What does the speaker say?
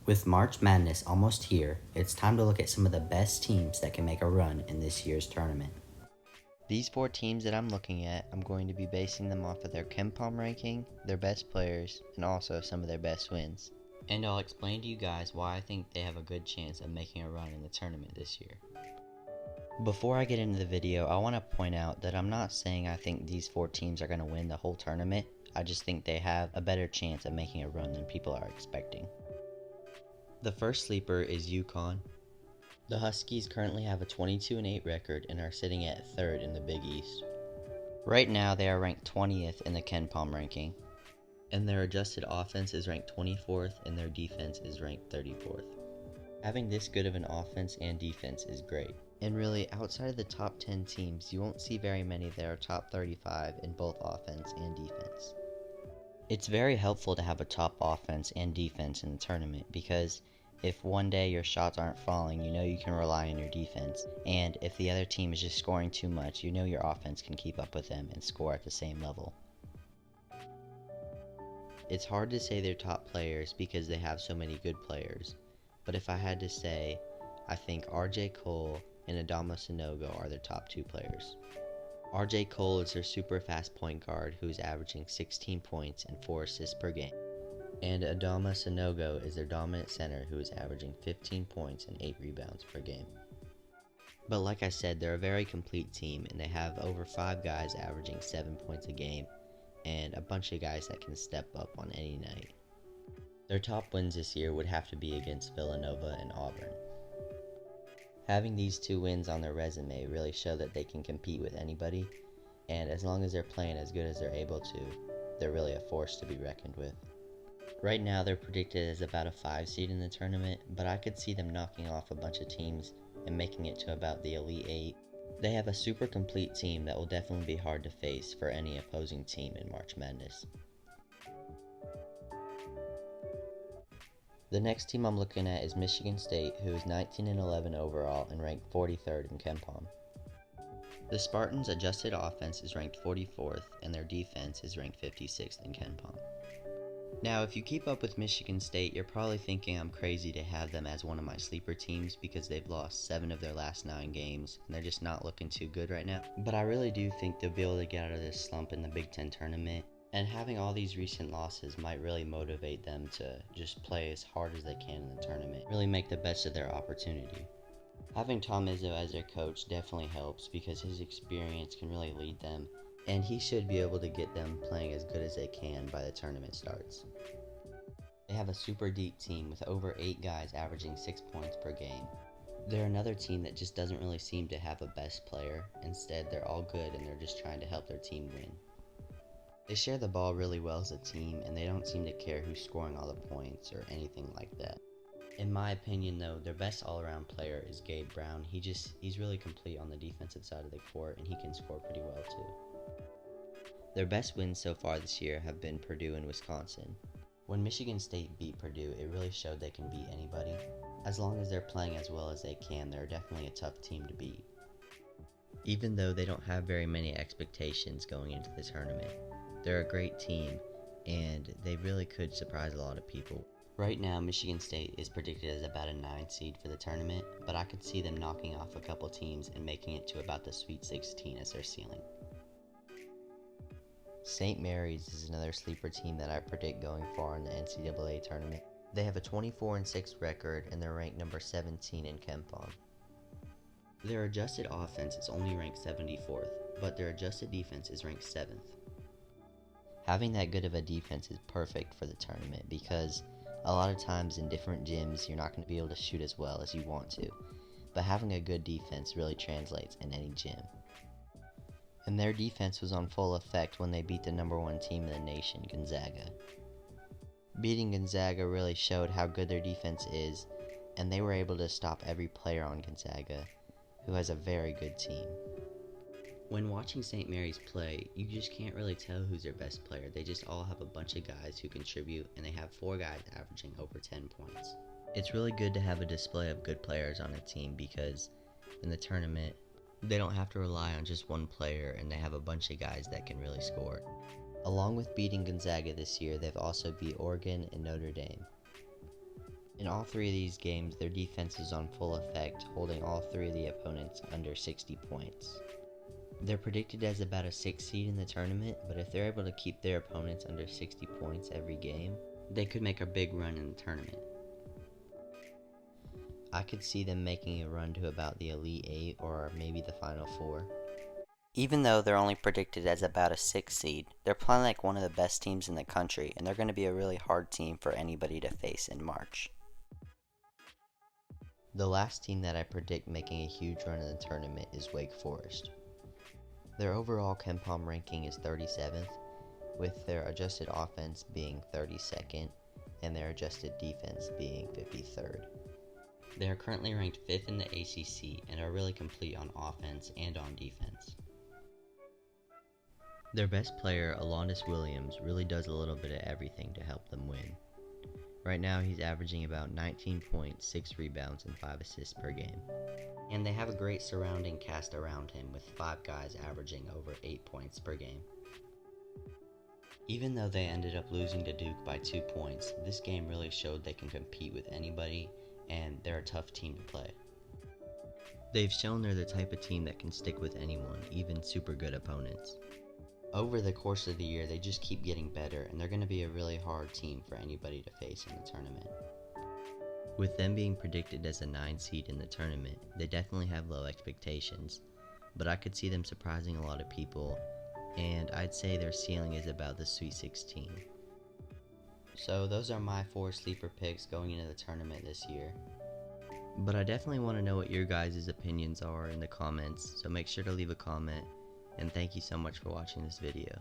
With March Madness almost here, it's time to look at some of the best teams that can make a run in this year's tournament. These 4 teams that I'm looking at, I'm going to be basing them off of their Kenpom ranking, their best players, and also some of their best wins. And I'll explain to you guys why I think they have a good chance of making a run in the tournament this year. Before I get into the video, I want to point out that I'm not saying I think these 4 teams are going to win the whole tournament. I just think they have a better chance of making a run than people are expecting. The first sleeper is UConn. The Huskies currently have a 22-8 record and are sitting at 3rd in the Big East. Right now they are ranked 20th in the Kenpom ranking, and their adjusted offense is ranked 24th and their defense is ranked 34th. Having this good of an offense and defense is great. And really, outside of the top 10 teams, you won't see very many that are top 35 in both offense and defense. It's very helpful to have a top offense and defense in the tournament because if one day your shots aren't falling, you know you can rely on your defense. And if the other team is just scoring too much, you know your offense can keep up with them and score at the same level. It's hard to say they're top players because they have so many good players. But if I had to say, I think RJ Cole and Adama Sanogo are their top 2 players. RJ Cole is their super fast point guard who is averaging 16 points and 4 assists per game. And Adama Sanogo is their dominant center who is averaging 15 points and 8 rebounds per game. But like I said, they're a very complete team and they have over 5 guys averaging 7 points a game and a bunch of guys that can step up on any night. Their top wins this year would have to be against Villanova and Auburn. Having these 2 wins on their resume really show that they can compete with anybody, and as long as they're playing as good as they're able to, they're really a force to be reckoned with. Right now they're predicted as about a 5 seed in the tournament, but I could see them knocking off a bunch of teams and making it to about the Elite 8. They have a super complete team that will definitely be hard to face for any opposing team in March Madness. The next team I'm looking at is Michigan State, who is 19-11 overall and ranked 43rd in Kenpom. The Spartans' adjusted offense is ranked 44th and their defense is ranked 56th in Kenpom. Now, if you keep up with Michigan State, you're probably thinking I'm crazy to have them as one of my sleeper teams because they've lost 7 of their last 9 games and they're just not looking too good right now. But I really do think they'll be able to get out of this slump in the Big Ten tournament. And having all these recent losses might really motivate them to just play as hard as they can in the tournament, really make the best of their opportunity. Having Tom Izzo as their coach definitely helps because his experience can really lead them, and he should be able to get them playing as good as they can by the tournament starts. They have a super deep team with over 8 guys averaging 6 points per game. They're another team that just doesn't really seem to have a best player. Instead, they're all good and they're just trying to help their team win. They share the ball really well as a team, and they don't seem to care who's scoring all the points or anything like that. In my opinion though, their best all-around player is Gabe Brown. He's really complete on the defensive side of the court, and he can score pretty well too. Their best wins so far this year have been Purdue and Wisconsin. When Michigan State beat Purdue, it really showed they can beat anybody. As long as they're playing as well as they can, they're definitely a tough team to beat. Even though they don't have very many expectations going into the tournament, they're a great team, and they really could surprise a lot of people. Right now, Michigan State is predicted as about a 9 seed for the tournament, but I could see them knocking off a couple teams and making it to about the Sweet 16 as their ceiling. St. Mary's is another sleeper team that I predict going far in the NCAA tournament. They have a 24-6 record, and they're ranked number 17 in Kenpom. Their adjusted offense is only ranked 74th, but their adjusted defense is ranked 7th. Having that good of a defense is perfect for the tournament because a lot of times in different gyms you're not going to be able to shoot as well as you want to, but having a good defense really translates in any gym. And their defense was on full effect when they beat the number 1 team in the nation, Gonzaga. Beating Gonzaga really showed how good their defense is, and they were able to stop every player on Gonzaga, who has a very good team. When watching St. Mary's play, you just can't really tell who's their best player. They just all have a bunch of guys who contribute, and they have 4 guys averaging over 10 points. It's really good to have a display of good players on a team because in the tournament, they don't have to rely on just one player, and they have a bunch of guys that can really score. Along with beating Gonzaga this year, they've also beat Oregon and Notre Dame. In all three of these games, their defense is on full effect, holding all three of the opponents under 60 points. They're predicted as about a 6 seed in the tournament, but if they're able to keep their opponents under 60 points every game, they could make a big run in the tournament. I could see them making a run to about the Elite 8 or maybe the Final 4. Even though they're only predicted as about a 6 seed, they're playing like one of the best teams in the country, and they're going to be a really hard team for anybody to face in March. The last team that I predict making a huge run in the tournament is Wake Forest. Their overall Kenpom ranking is 37th, with their adjusted offense being 32nd and their adjusted defense being 53rd. They are currently ranked 5th in the ACC and are really complete on offense and on defense. Their best player, Alondis Williams, really does a little bit of everything to help them win. Right now he's averaging about 19 points, 6 rebounds, and 5 assists per game. And they have a great surrounding cast around him with 5 guys averaging over 8 points per game. Even though they ended up losing to Duke by 2 points, this game really showed they can compete with anybody, and they're a tough team to play. They've shown they're the type of team that can stick with anyone, even super good opponents. Over the course of the year, they just keep getting better, and they're going to be a really hard team for anybody to face in the tournament. With them being predicted as a 9 seed in the tournament, they definitely have low expectations, but I could see them surprising a lot of people, and I'd say their ceiling is about the Sweet 16. So those are my 4 sleeper picks going into the tournament this year. But I definitely want to know what your guys' opinions are in the comments, so make sure to leave a comment, and thank you so much for watching this video.